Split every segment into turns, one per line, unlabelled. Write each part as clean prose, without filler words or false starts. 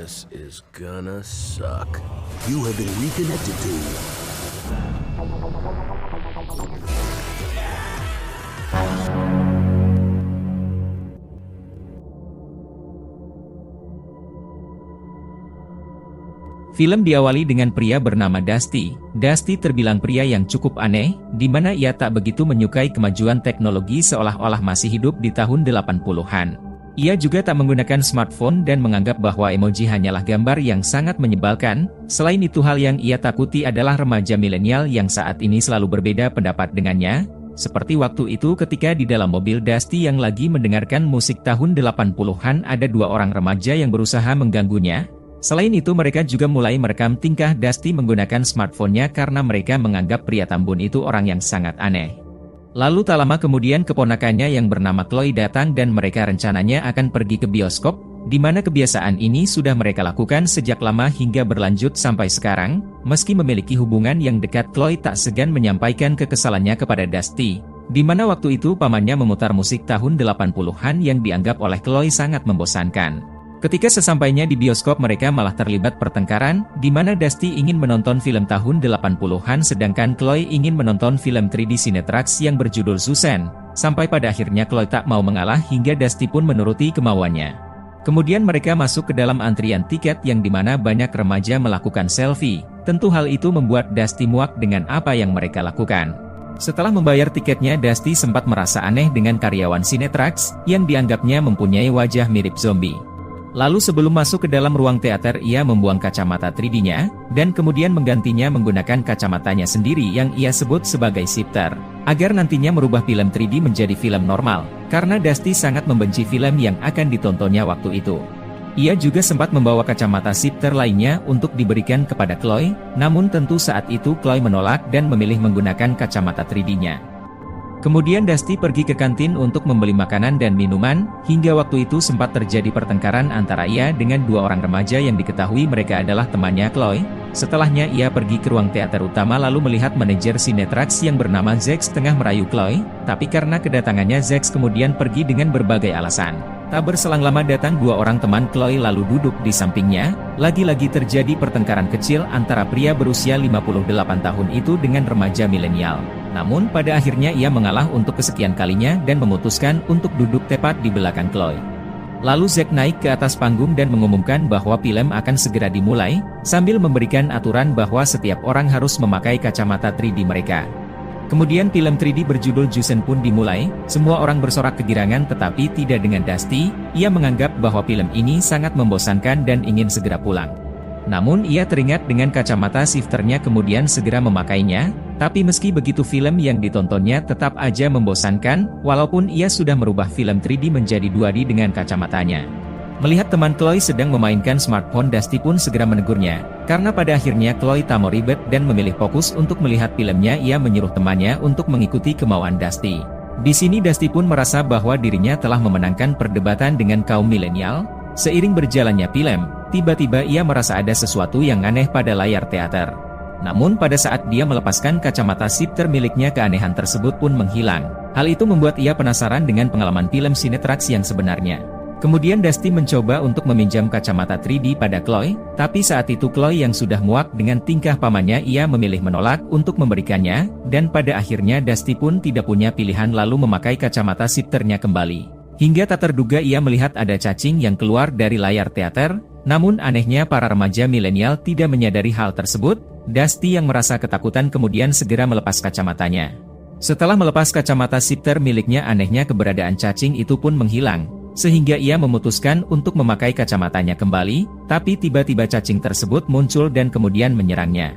This is gonna suck.
You have been reconnected to
Film diawali dengan pria bernama Dusty. Dusty terbilang pria yang cukup aneh, di mana ia tak begitu menyukai kemajuan teknologi seolah-olah masih hidup di tahun 80-an. Ia juga tak menggunakan smartphone dan menganggap bahwa emoji hanyalah gambar yang sangat menyebalkan. Selain itu, hal yang ia takuti adalah remaja milenial yang saat ini selalu berbeda pendapat dengannya. Seperti waktu itu ketika di dalam mobil Dusty yang lagi mendengarkan musik tahun 80-an, ada dua orang remaja yang berusaha mengganggunya. Selain itu, mereka juga mulai merekam tingkah Dusty menggunakan smartphone-nya karena mereka menganggap pria tambun itu orang yang sangat aneh. Lalu tak lama kemudian keponakannya yang bernama Chloe datang dan mereka rencananya akan pergi ke bioskop, di mana kebiasaan ini sudah mereka lakukan sejak lama hingga berlanjut sampai sekarang. Meski memiliki hubungan yang dekat, Chloe tak segan menyampaikan kekesalannya kepada Dusty, di mana waktu itu pamannya memutar musik tahun 80-an yang dianggap oleh Chloe sangat membosankan. Ketika sesampainya di bioskop, mereka malah terlibat pertengkaran, di mana Dusty ingin menonton film tahun 80-an sedangkan Chloe ingin menonton film 3D Cinetrax yang berjudul Susan. Sampai pada akhirnya Chloe tak mau mengalah hingga Dusty pun menuruti kemauannya. Kemudian mereka masuk ke dalam antrian tiket yang dimana banyak remaja melakukan selfie. Tentu hal itu membuat Dusty muak dengan apa yang mereka lakukan. Setelah membayar tiketnya, Dusty sempat merasa aneh dengan karyawan Cinetrax yang dianggapnya mempunyai wajah mirip zombie. Lalu sebelum masuk ke dalam ruang teater, ia membuang kacamata 3D-nya, dan kemudian menggantinya menggunakan kacamatanya sendiri yang ia sebut sebagai shifter, agar nantinya merubah film 3D menjadi film normal, karena Dusty sangat membenci film yang akan ditontonnya waktu itu. Ia juga sempat membawa kacamata shifter lainnya untuk diberikan kepada Chloe, namun tentu saat itu Chloe menolak dan memilih menggunakan kacamata 3D-nya. Kemudian Dusty pergi ke kantin untuk membeli makanan dan minuman, hingga waktu itu sempat terjadi pertengkaran antara ia dengan dua orang remaja yang diketahui mereka adalah temannya Chloe. Setelahnya ia pergi ke ruang teater utama lalu melihat manajer Cinetrax yang bernama Zack tengah merayu Chloe, tapi karena kedatangannya Zack kemudian pergi dengan berbagai alasan. Tak berselang lama datang dua orang teman Chloe lalu duduk di sampingnya. Lagi-lagi terjadi pertengkaran kecil antara pria berusia 58 tahun itu dengan remaja milenial. Namun pada akhirnya ia mengalah untuk kesekian kalinya dan memutuskan untuk duduk tepat di belakang Chloe. Lalu Zack naik ke atas panggung dan mengumumkan bahwa film akan segera dimulai, sambil memberikan aturan bahwa setiap orang harus memakai kacamata 3D mereka. Kemudian film 3D berjudul Jusen pun dimulai. Semua orang bersorak kegirangan tetapi tidak dengan Dusty. Ia menganggap bahwa film ini sangat membosankan dan ingin segera pulang. Namun ia teringat dengan kacamata shifternya kemudian segera memakainya. Tapi meski begitu film yang ditontonnya tetap aja membosankan, walaupun ia sudah merubah film 3D menjadi 2D dengan kacamatanya. Melihat teman Chloe sedang memainkan smartphone, Dusty pun segera menegurnya. Karena pada akhirnya Chloe tak mau ribet dan memilih fokus untuk melihat filmnya, ia menyuruh temannya untuk mengikuti kemauan Dusty. Di sini Dusty pun merasa bahwa dirinya telah memenangkan perdebatan dengan kaum milenial. Seiring berjalannya film, tiba-tiba ia merasa ada sesuatu yang aneh pada layar teater. Namun pada saat dia melepaskan kacamata shifter miliknya, keanehan tersebut pun menghilang. Hal itu membuat ia penasaran dengan pengalaman film Cinetrax yang sebenarnya. Kemudian Dusty mencoba untuk meminjam kacamata 3D pada Chloe, tapi saat itu Chloe yang sudah muak dengan tingkah pamannya, ia memilih menolak untuk memberikannya, dan pada akhirnya Dusty pun tidak punya pilihan lalu memakai kacamata shifternya kembali. Hingga tak terduga ia melihat ada cacing yang keluar dari layar teater, namun anehnya para remaja milenial tidak menyadari hal tersebut. Dusty yang merasa ketakutan kemudian segera melepas kacamatanya. Setelah melepas kacamata shifter miliknya, anehnya keberadaan cacing itu pun menghilang. Sehingga ia memutuskan untuk memakai kacamatanya kembali, tapi tiba-tiba cacing tersebut muncul dan kemudian menyerangnya.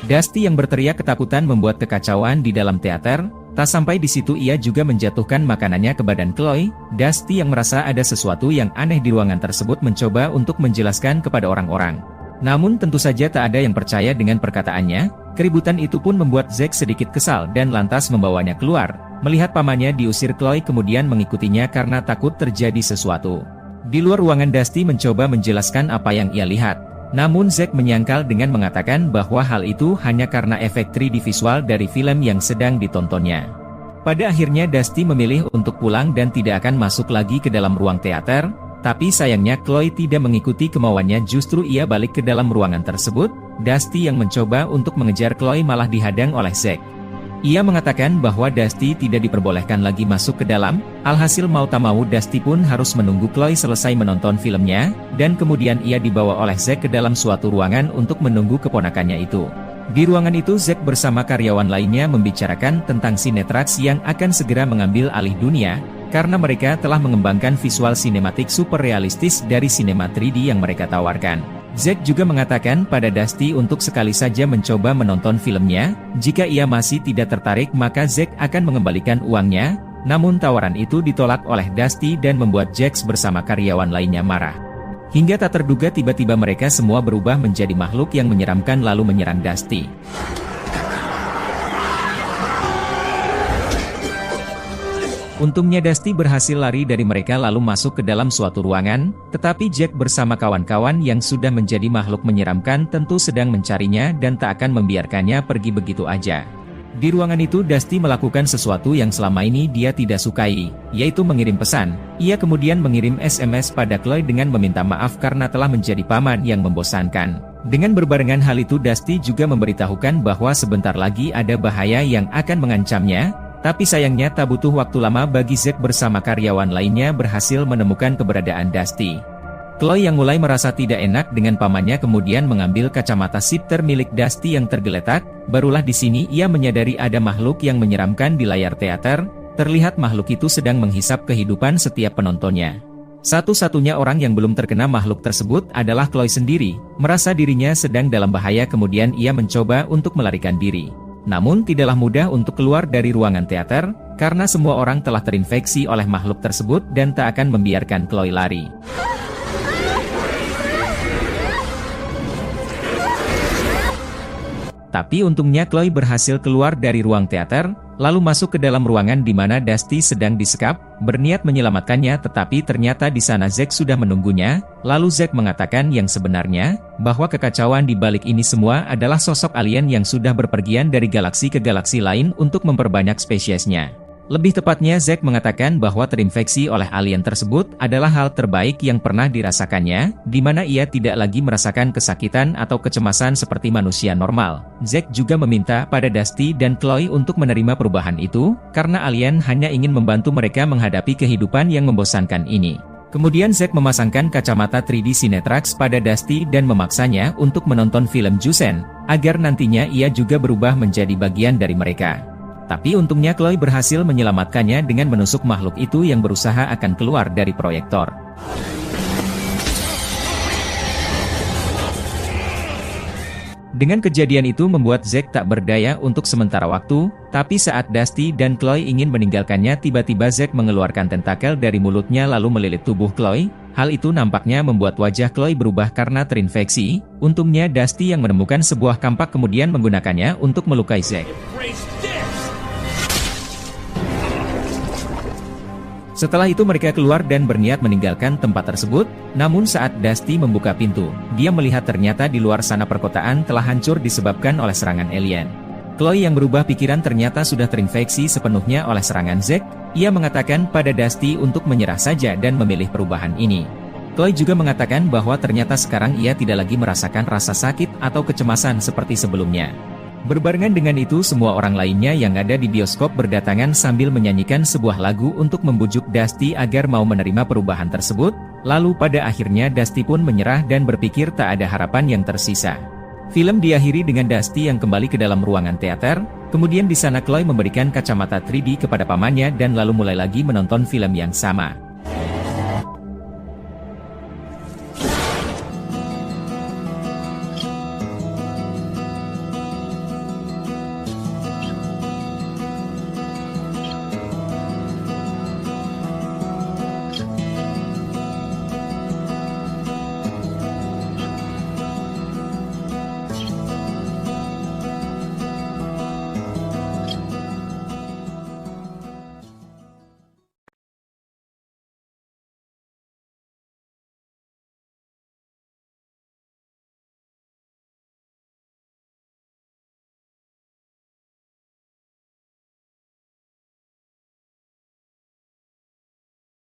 Dusty yang berteriak ketakutan membuat kekacauan di dalam teater. Tak sampai di situ, ia juga menjatuhkan makanannya ke badan Chloe. Dusty yang merasa ada sesuatu yang aneh di ruangan tersebut mencoba untuk menjelaskan kepada orang-orang. Namun tentu saja tak ada yang percaya dengan perkataannya. Keributan itu pun membuat Zack sedikit kesal dan lantas membawanya keluar. Melihat pamannya diusir, Chloe kemudian mengikutinya karena takut terjadi sesuatu. Di luar ruangan, Dusty mencoba menjelaskan apa yang ia lihat. Namun Zack menyangkal dengan mengatakan bahwa hal itu hanya karena efek 3D visual dari film yang sedang ditontonnya. Pada akhirnya Dusty memilih untuk pulang dan tidak akan masuk lagi ke dalam ruang teater. Tapi sayangnya Chloe tidak mengikuti kemauannya, justru ia balik ke dalam ruangan tersebut. Dusty yang mencoba untuk mengejar Chloe malah dihadang oleh Zack. Ia mengatakan bahwa Dusty tidak diperbolehkan lagi masuk ke dalam, alhasil mau tak mau Dusty pun harus menunggu Chloe selesai menonton filmnya, dan kemudian ia dibawa oleh Zack ke dalam suatu ruangan untuk menunggu keponakannya itu. Di ruangan itu Zack bersama karyawan lainnya membicarakan tentang Sinetrax yang akan segera mengambil alih dunia, karena mereka telah mengembangkan visual sinematik super realistis dari sinema 3D yang mereka tawarkan. Zack juga mengatakan pada Dusty untuk sekali saja mencoba menonton filmnya, jika ia masih tidak tertarik maka Zack akan mengembalikan uangnya, namun tawaran itu ditolak oleh Dusty dan membuat Jax bersama karyawan lainnya marah. Hingga tak terduga tiba-tiba mereka semua berubah menjadi makhluk yang menyeramkan lalu menyerang Dusty. Untungnya Dusty berhasil lari dari mereka lalu masuk ke dalam suatu ruangan, tetapi Jack bersama kawan-kawan yang sudah menjadi makhluk menyeramkan tentu sedang mencarinya dan tak akan membiarkannya pergi begitu aja. Di ruangan itu Dusty melakukan sesuatu yang selama ini dia tidak sukai, yaitu mengirim pesan. Ia kemudian mengirim SMS pada Chloe dengan meminta maaf karena telah menjadi paman yang membosankan. Dengan berbarengan hal itu Dusty juga memberitahukan bahwa sebentar lagi ada bahaya yang akan mengancamnya. Tapi sayangnya tak butuh waktu lama bagi Zack bersama karyawan lainnya berhasil menemukan keberadaan Dusty. Chloe yang mulai merasa tidak enak dengan pamannya kemudian mengambil kacamata shifter milik Dusty yang tergeletak. Barulah di sini ia menyadari ada makhluk yang menyeramkan di layar teater. Terlihat makhluk itu sedang menghisap kehidupan setiap penontonnya. Satu-satunya orang yang belum terkena makhluk tersebut adalah Chloe sendiri. Merasa dirinya sedang dalam bahaya kemudian ia mencoba untuk melarikan diri. Namun tidaklah mudah untuk keluar dari ruangan teater, karena semua orang telah terinfeksi oleh makhluk tersebut dan tak akan membiarkan Chloe lari. Tapi untungnya Chloe berhasil keluar dari ruang teater, lalu masuk ke dalam ruangan di mana Dusty sedang disekap, berniat menyelamatkannya tetapi ternyata di sana Zack sudah menunggunya. Lalu Zack mengatakan yang sebenarnya, bahwa kekacauan di balik ini semua adalah sosok alien yang sudah berpergian dari galaksi ke galaksi lain untuk memperbanyak spesiesnya. Lebih tepatnya Zack mengatakan bahwa terinfeksi oleh alien tersebut adalah hal terbaik yang pernah dirasakannya, di mana ia tidak lagi merasakan kesakitan atau kecemasan seperti manusia normal. Zack juga meminta pada Dusty dan Chloe untuk menerima perubahan itu, karena alien hanya ingin membantu mereka menghadapi kehidupan yang membosankan ini. Kemudian Zack memasangkan kacamata 3D Sinetrax pada Dusty dan memaksanya untuk menonton film Jusen, agar nantinya ia juga berubah menjadi bagian dari mereka. Tapi untungnya Chloe berhasil menyelamatkannya dengan menusuk makhluk itu yang berusaha akan keluar dari proyektor. Dengan kejadian itu membuat Zack tak berdaya untuk sementara waktu, tapi saat Dusty dan Chloe ingin meninggalkannya tiba-tiba Zack mengeluarkan tentakel dari mulutnya lalu melilit tubuh Chloe. Hal itu nampaknya membuat wajah Chloe berubah karena terinfeksi. Untungnya Dusty yang menemukan sebuah kampak kemudian menggunakannya untuk melukai Zack. Setelah itu mereka keluar dan berniat meninggalkan tempat tersebut, namun saat Dusty membuka pintu, dia melihat ternyata di luar sana perkotaan telah hancur disebabkan oleh serangan alien. Chloe yang berubah pikiran ternyata sudah terinfeksi sepenuhnya oleh serangan Zack. Ia mengatakan pada Dusty untuk menyerah saja dan memilih perubahan ini. Chloe juga mengatakan bahwa ternyata sekarang ia tidak lagi merasakan rasa sakit atau kecemasan seperti sebelumnya. Berbarengan dengan itu semua orang lainnya yang ada di bioskop berdatangan sambil menyanyikan sebuah lagu untuk membujuk Dusty agar mau menerima perubahan tersebut. Lalu pada akhirnya Dusty pun menyerah dan berpikir tak ada harapan yang tersisa. Film diakhiri dengan Dusty yang kembali ke dalam ruangan teater. Kemudian di sana Chloe memberikan kacamata 3D kepada pamannya dan lalu mulai lagi menonton film yang sama.